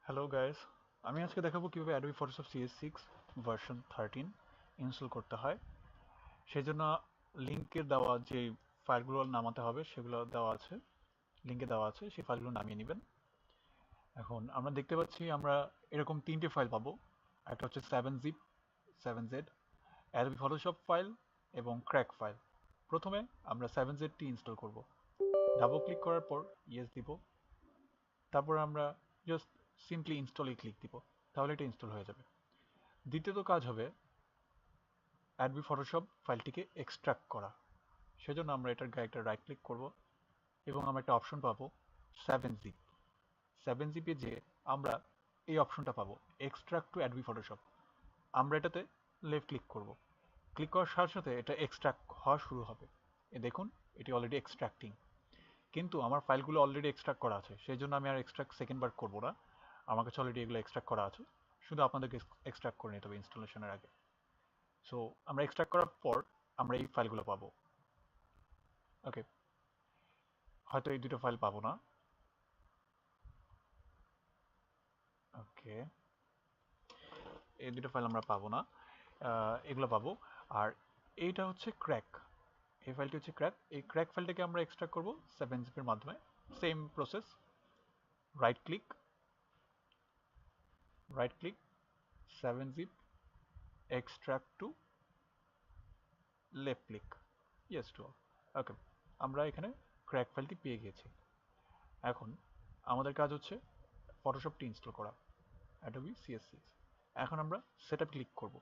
Hello guys, আমি আজকে দেখাবো কিভাবে Adobe Photoshop CS6 version 13 install করতে হয়। সেজন্য লিংকে দেওয়া যে ফাইলগুলো নামাতে হবে সেগুলো দেওয়া আছে, লিংকে দেওয়া আছে, সেই ফাইলগুলো নামিয়ে নেবেন। এখন আমরা দেখতে পাচ্ছি আমরা এরকম তিনটে ফাইল পাবো। একটা হচ্ছে 7zip 7z Adobe Photoshop file এবং ক্র্যাক ফাইল। প্রথমে আমরা 7z টি ইনস্টল করব। ডাবল ক্লিক করার পর ইয়েস দিব। তারপর আমরা জাস্ট সিম্পলি ইনস্টলে ক্লিক দিব, তাহলে এটা ইনস্টল হয়ে যাবে। দ্বিতীয়ত কাজ হবে অ্যাডবি ফটোশপ ফাইলটিকে এক্সট্রাক্ট করা। সেজন্য আমরা এটার গায়ে একটা রাইট ক্লিক করব এবং আমরা একটা অপশন পাবো 7zip। 7zip-এ যে আমরা এই অপশনটা পাবো এক্সট্রাক্ট টু অ্যাডবি ফটোশপ। আমরা এটাতে লেফট ক্লিক করব। ক্লিক করার সাথে সাথে এটা এক্সট্রাক্ট হওয়া শুরু হবে। দেখুন, এটি অলরেডি এক্সট্রাক্টিং। কিন্তু আমার ফাইলগুলো অলরেডি এক্সট্রাক্ট করা আছে, সেই জন্য আমি আর এক্সট্রাক্ট সেকেন্ড বার করবো না। আমার কাছে অলরেডি এগুলো এক্সট্রাক্ট করা আছে, শুধু আপনাদেরকে এক্সট্রাক্ট করে নিতে হবে ইনস্টলেশনের আগে। সো আমরা এক্সট্রাক্ট করার পর আমরা এই ফাইলগুলো পাবো। ওকে, হয়তো এই দুটো ফাইল পাবো না। ওকে, এই দুটো ফাইল আমরা পাবো না, এগুলো পাবো। আর এইটা হচ্ছে ক্র্যাক, এই ফাইলটি হচ্ছে ক্র্যাক। এই ক্র্যাক ফাইলটাকে আমরা এক্সট্রাক্ট করবো 7zip-এর মাধ্যমে। Same process, right click, right click, 7zip, extract to, left click, yes to all. Okay, আমরা এখানে ক্র্যাক ফাইলটি পেয়ে গেছি। এখন আমাদের কাজ হচ্ছে ফটোশপটি ইনস্টল করা, অ্যাডোবি CS6। এখন আমরা সেটআপ ক্লিক করব।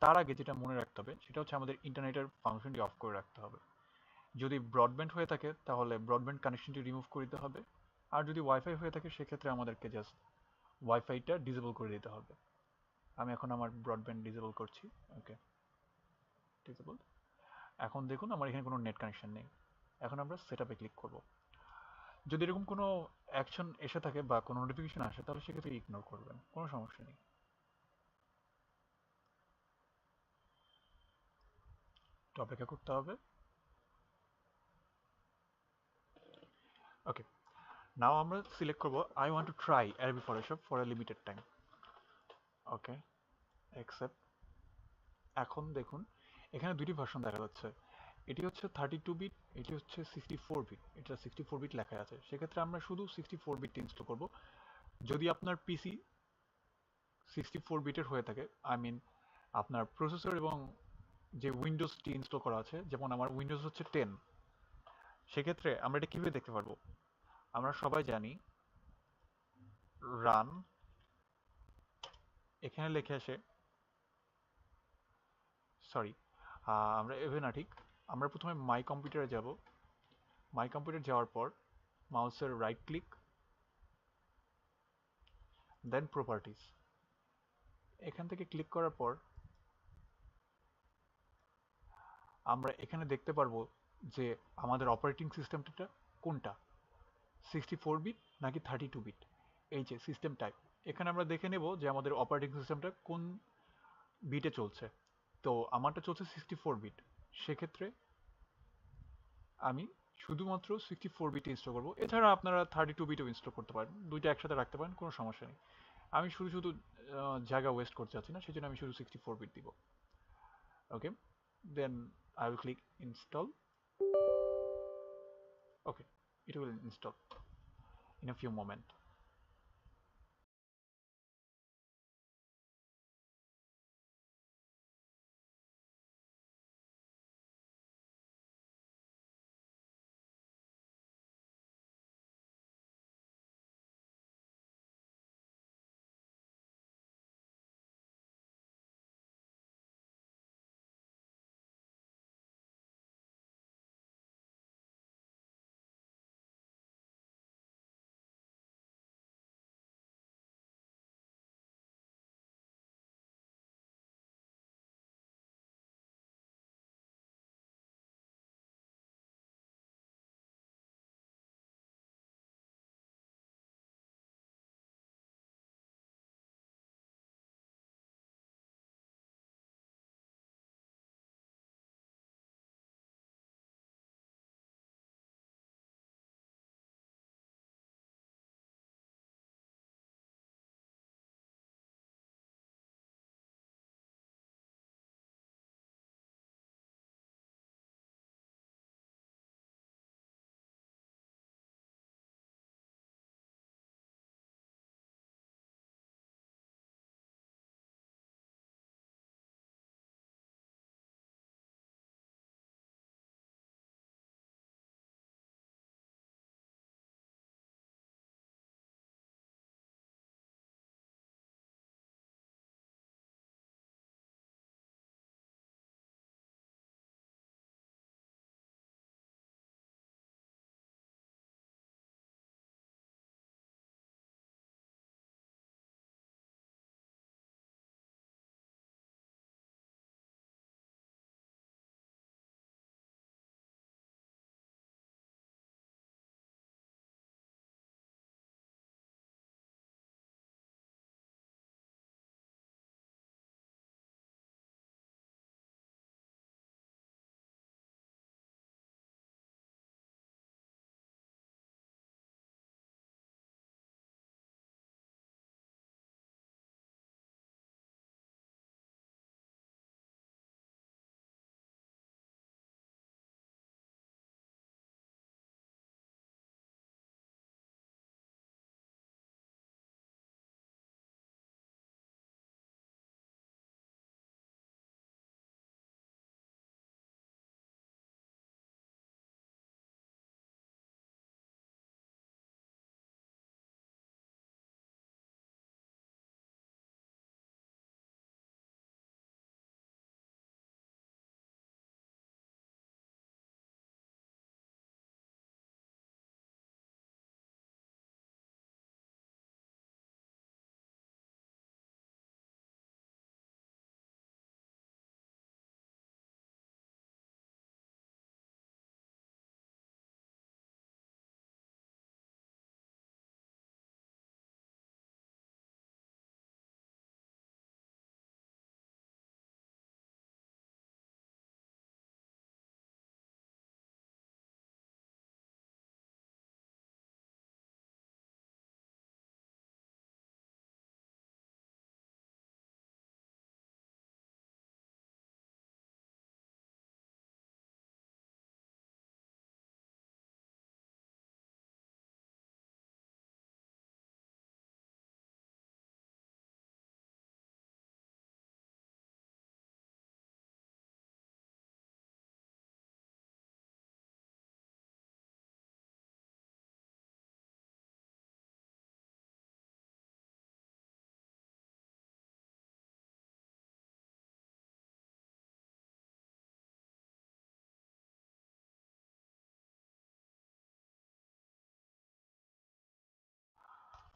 তার আগে যেটা মনে রাখতে হবে সেটা হচ্ছে আমাদের ইন্টারনেটের ফাংশনটি অফ করে রাখতে হবে। যদি ব্রডব্যান্ড হয়ে থাকে তাহলে ব্রডব্যান্ড কানেকশনটি রিমুভ করে দিতে হবে। আর যদি ওয়াইফাই হয়ে থাকে সেক্ষেত্রে আমাদেরকে জাস্ট ওয়াইফাইটা ডিসেবল করে দিতে হবে। আমি এখন আমার ব্রডব্যান্ড ডিসেবল করছি। ওকে, ডিসেবল। এখন দেখুন আমার এখানে কোনো নেট কানেকশন নেই। এখন আমরা সেটআপে ক্লিক করব। যদি এরকম কোনো অ্যাকশন এসে থাকে বা কোনো নোটিফিকেশন আসে তাহলে সেক্ষেত্রে ইগনোর করবেন, কোনো সমস্যা নেই। তো অপেক্ষা করতে হবে। ওকে, নাও আমরা সিলেক্ট করব I want to try Adobe Photoshop for a limited time. Okay, accept. এখন দেখুন এখানে দুটি ভার্সন দেখা যাচ্ছে। এটি হচ্ছে 32 বিট, এটি হচ্ছে 64 বিট। এটা 64 বিট লেখা আছে, সেক্ষেত্রে আমরা শুধু 64 বিট ইনস্টল করব। যদি আপনার পিসি 64 বিটের হয়ে থাকে, আই মিন আপনার প্রসেসর এবং যে উইন্ডোজটি ইনস্টল করা আছে, যেমন আমার উইন্ডোজ হচ্ছে 10, সেক্ষেত্রে আমরা এটা কিভাবে দেখতে পারবো? আমরা সবাই জানি রান, এখানে লিখে আসে, সরি, আমরা এভাবে না, ঠিক, আমরা প্রথমে মাই কম্পিউটারে যাব। মাই কম্পিউটার যাওয়ার পর মাউসের রাইট ক্লিক, দেন প্রপার্টিজ। এখান থেকে ক্লিক করার পর আমরা এখানে দেখতে পারবো যে আমাদের অপারেটিং সিস্টেমটা কোনটা, 64 বিট নাকি 32 বিট। এই যে সিস্টেম টাইপ, এখানে আমরা দেখে নেব যে আমাদের অপারেটিং সিস্টেমটা কোন বিটে চলছে। তো আমারটা চলছে 64 বিট, সেক্ষেত্রে আমি শুধুমাত্র 64 বিট ইনস্টল করবো। এছাড়া আপনারা 32 বিটও ইনস্টল করতে পারেন, দুইটা একসাথে রাখতে পারেন, কোনো সমস্যা নেই। আমি শুধু শুধু জায়গা ওয়েস্ট করতে চাচ্ছি না, সেই জন্য আমি শুধু 64 বিট দিব। Okay, then I will click install. Okay, it will install in a few moments.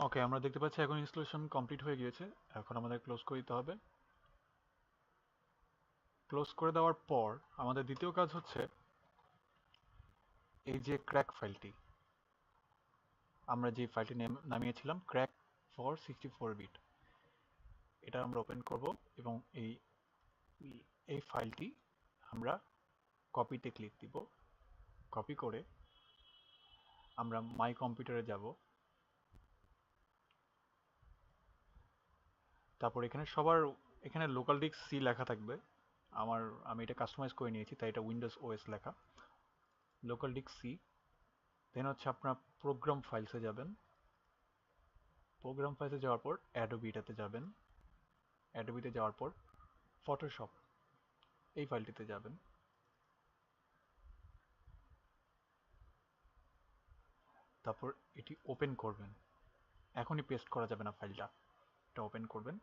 Okay, আমরা দেখতে পাচ্ছি এখন ইনস্টলেশন কমপ্লিট হয়ে গিয়েছে। এখন আমাদের ক্লোজ করে দিতে হবে। ক্লোজ করে দেওয়ার পর আমাদের দ্বিতীয় কাজ হচ্ছে এই যে ক্র্যাক ফাইলটি, আমরা যে ফাইলটি নামিয়েছিলাম ক্র্যাক ফর 64 বিট, এটা আমরা ওপেন করব এবং এই ফাইলটি আমরা কপিতে ক্লিক দিব। কপি করে আমরা মাই কম্পিউটারে যাব। তারপর এখানে লোকাল ডিস্ক সি লেখা থাকবে। আমি এটা কাস্টমাইজ করে নিয়েছি, তাই এটা উইন্ডোজ ওএস লেখা। লোকাল ডিস্ক সি, দেন হচ্ছে আপনার প্রোগ্রাম ফাইলসে যাবেন। প্রোগ্রাম ফাইলসে যাওয়ার পর অ্যাডোবিটাতে যাবেন। অ্যাডোবিতে যাওয়ার পর ফটোশপ এই ফাইলটিতে যাবেন। তারপর এটি ওপেন করবেন। এখনই পেস্ট করা যাবে না ফাইলটা, এটা ওপেন করবেন।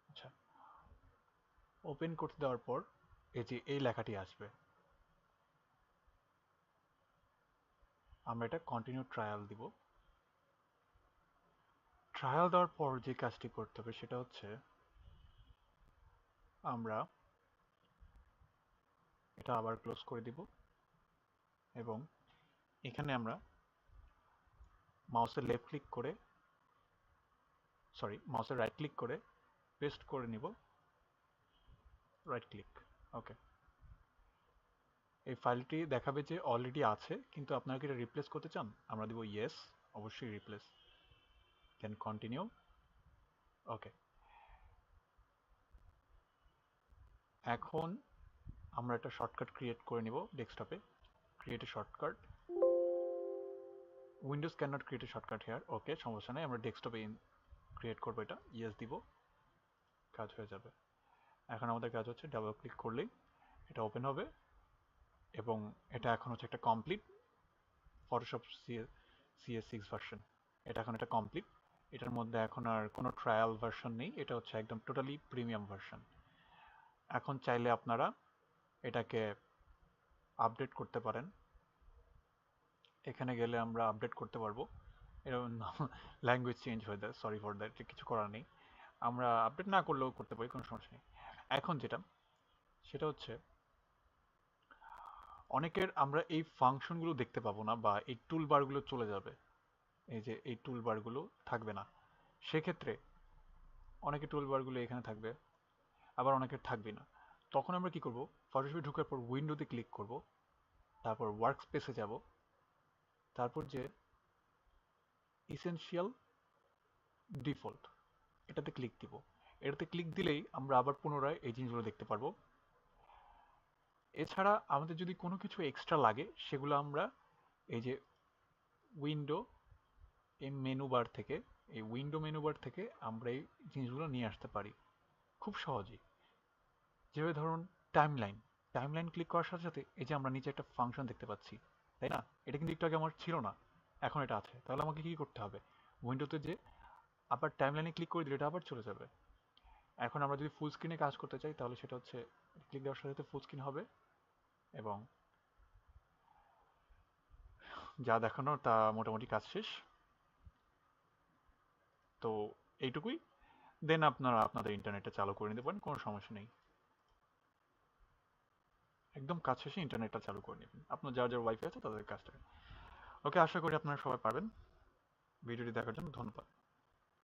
আচ্ছা, ওপেন করতে দেওয়ার পর এই যে এই লেখাটি আসবে, আমরা এটা কন্টিনিউ ট্রায়াল দিব। ট্রায়াল দেওয়ার পর যে কাজটি করতে হবে সেটা হচ্ছে আমরা এটা আবার ক্লোজ করে দিব এবং এখানে আমরা মাউসের লেফট ক্লিক করে মাউসের রাইট ক্লিক করে পেস্ট করে নিব। রাইট ক্লিক, ওকে। এই ফাইলটি দেখাবে যে অলরেডি আছে, কিন্তু আপনারা কি এটা রিপ্লেস করতে চান? আমরা দিব ইয়েস, অবশ্যই রিপ্লেস, দেন কন্টিনিউ, ওকে। এখন আমরা একটা শর্টকাট ক্রিয়েট করে নিব ডেস্কটপে। Create a shortcut, Windows can not create a shortcut here, okay, সমস্যা নেই, আমরা ডেস্কটপে ক্রিয়েট করবো এটা, ইয়েস দিব, কাজ হয়ে যাবে। এখন আমাদের কাজ হচ্ছে ডাবল ক্লিক করলেই এটা ওপেন হবে এবং এটা এখন হচ্ছে একটা কমপ্লিট ফটোশপ CS6 ভার্সন। এটা এখন এটা কমপ্লিট, এটার মধ্যে এখন আর কোনো ট্রায়াল ভার্সন নেই, এটা হচ্ছে একদম টোটালি প্রিমিয়াম ভার্সন। এখন চাইলে আপনারা এটাকে আপডেট করতে পারেন। এখানে গেলে আমরা আপডেট করতে পারবো। এরকম ল্যাঙ্গুয়েজ চেঞ্জ হয়ে যায়, সরি ফর দ্যাট, কিছু করার নেই। আমরা আপডেট না করলেও করতে পারি, কোনো সমস্যা নেই। এখন সেটা হচ্ছে অনেকের আমরা এই ফাংশনগুলো দেখতে পাবো না, বা এই টুল বারগুলো চলে যাবে, এই যে এই টুল বারগুলো থাকবে না। সেক্ষেত্রে অনেকের টুল বারগুলো এখানে থাকবে, আবার অনেকের থাকবে না। তখন আমরা কি করব, ফটোশপে ঢোকার পর উইন্ডোতে ক্লিক করব, তারপর ওয়ার্ক স্পেসে যাব, তারপর যে ইসেনশিয়াল ডিফল্ট এটাতে ক্লিক দিব। এটাতে ক্লিক দিলেই আমরা আবার পুনরায় এই জিনিসগুলো দেখতে পারবো। এছাড়া আমাদের যদি কোনো কিছু এক্সট্রা লাগে সেগুলো আমরা এই যে উইন্ডো মেনু বার থেকে আমরা এই জিনিসগুলো নিয়ে আসতে পারি খুব সহজেই। যেভাবে ধরুন টাইমলাইন ক্লিক করার সাথে সাথে এই যে আমরা নিচে একটা ফাংশন দেখতে পাচ্ছি, তাই না? এটা কিন্তু একটু আগে আমার ছিল না, এখন এটা আছে। তাহলে আমাকে কি করতে হবে, উইন্ডোতে যে আবার টাইমলাইনে ক্লিক করে দিলে এটা আবার চলে যাবে। এখন আমরা যদি ফুল স্ক্রিনে কাজ করতে চাই তাহলে সেটা হচ্ছে ক্লিক দেওয়ার সাথে সাথে ফুল স্ক্রিন হবে এবং যা দেখানোর তা মোটামুটি কাজ শেষ। তো এইটুকুই, দেন আপনারা আপনাদের ইন্টারনেটটা চালু করে নিতে পারেন, কোনো সমস্যা নেই। একদম কাজ শেষে ইন্টারনেটটা চালু করে নেবেন, আপনার যার যার ওয়াইফাই আছে তাদের কাজটা। ওকে, আশা করি আপনারা সবাই পারবেন। ভিডিওটি দেখার জন্য ধন্যবাদ।